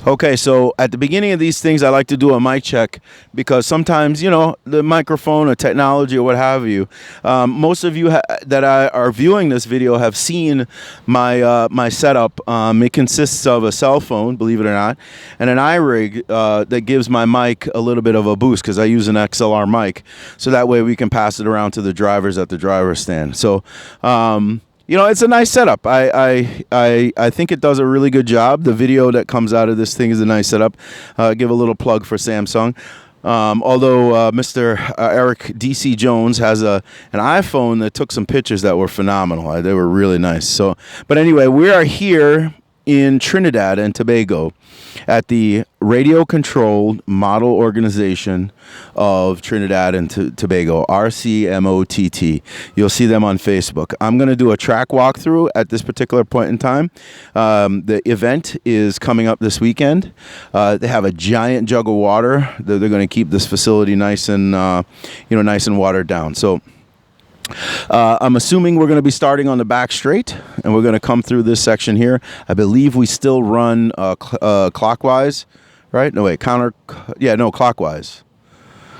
Okay, so at the beginning of these things, I like to do a mic check because sometimes, you know, the microphone or technology or what have you. Most of you that are viewing this video have seen my setup. It consists of a cell phone, believe it or not, and an iRig that gives my mic a little bit of a boost because I use an XLR mic, so that way we can pass it around to the drivers at the driver's stand. So, you know, it's a nice setup. I think it does a really good job. The video that comes out of this thing is a nice setup. Give a little plug for Samsung. Although Mr. Eric DC Jones has an iPhone that took some pictures that were phenomenal. They were really nice. So, but anyway, we are here in Trinidad and Tobago at the Radio Controlled Model Organization of Trinidad and Tobago, RCMOTT. You'll see them on Facebook. I'm going to do a track walkthrough at this particular point in time. The event is coming up this weekend. They have a giant jug of water. They're going to keep this facility nice and nice and watered down. So I'm assuming we're going to be starting on the back straight, and we're going to come through this section here. I believe we still run clockwise, right? No, wait, clockwise.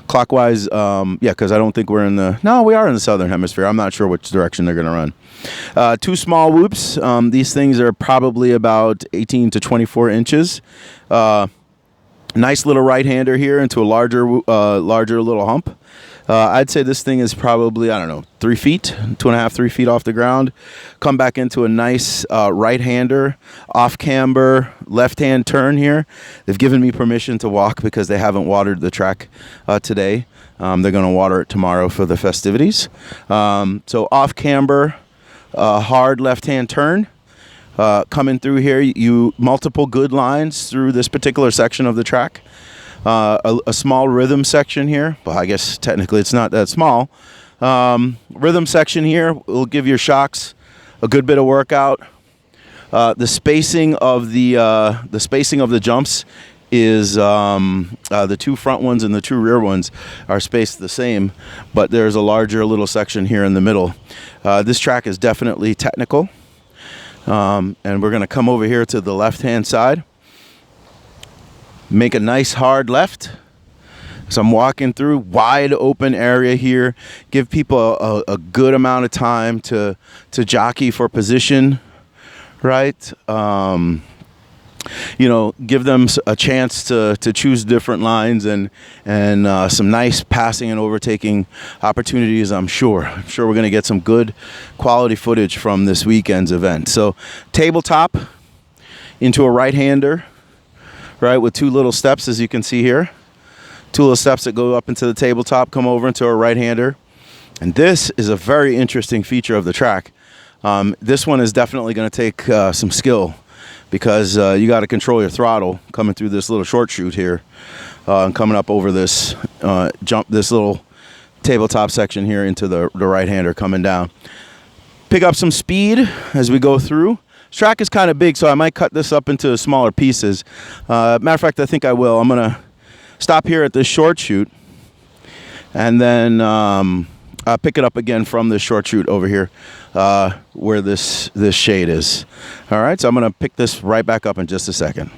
Clockwise, because I don't think we're in the... No, we are in the southern hemisphere. I'm not sure which direction they're going to run. Two small whoops. These things are probably about 18 to 24 inches. Nice little right-hander here into a larger little hump. I'd say this thing is probably, 3 feet, 2.5, 3 feet off the ground. Come back into a nice right-hander, off-camber, left-hand turn here. They've given me permission to walk because they haven't watered the track today. They're going to water it tomorrow for the festivities. So off-camber, hard left-hand turn. Coming through here, you multiple good lines through this particular section of the track. A small rhythm section here. Well, I guess technically it's not that small. Rhythm section here will give your shocks a good bit of workout. The spacing of the jumps is the two front ones and the two rear ones are spaced the same, but there's a larger little section here in the middle. This track is definitely technical. And we're going to come over here to the left-hand side. Make a nice hard left. So I'm walking through wide open area here. Give people a good amount of time to jockey for position, right? Give them a chance to choose different lines and some nice passing and overtaking opportunities. I'm sure we're going to get some good quality footage from this weekend's event. So tabletop into a right-hander, right, with two little steps, as you can see here. Two little steps that go up into the tabletop, come over into a right-hander. And this is a very interesting feature of the track. This one is definitely going to take some skill because you got to control your throttle coming through this little short chute here and coming up over this this little tabletop section here into the right-hander coming down. Pick up some speed as we go through. This track is kind of big, so I might cut this up into smaller pieces. Matter of fact, I think I will. I'm going to stop here at this short chute and then pick it up again from this short chute over here where this shade is. All right, so I'm going to pick this right back up in just a second.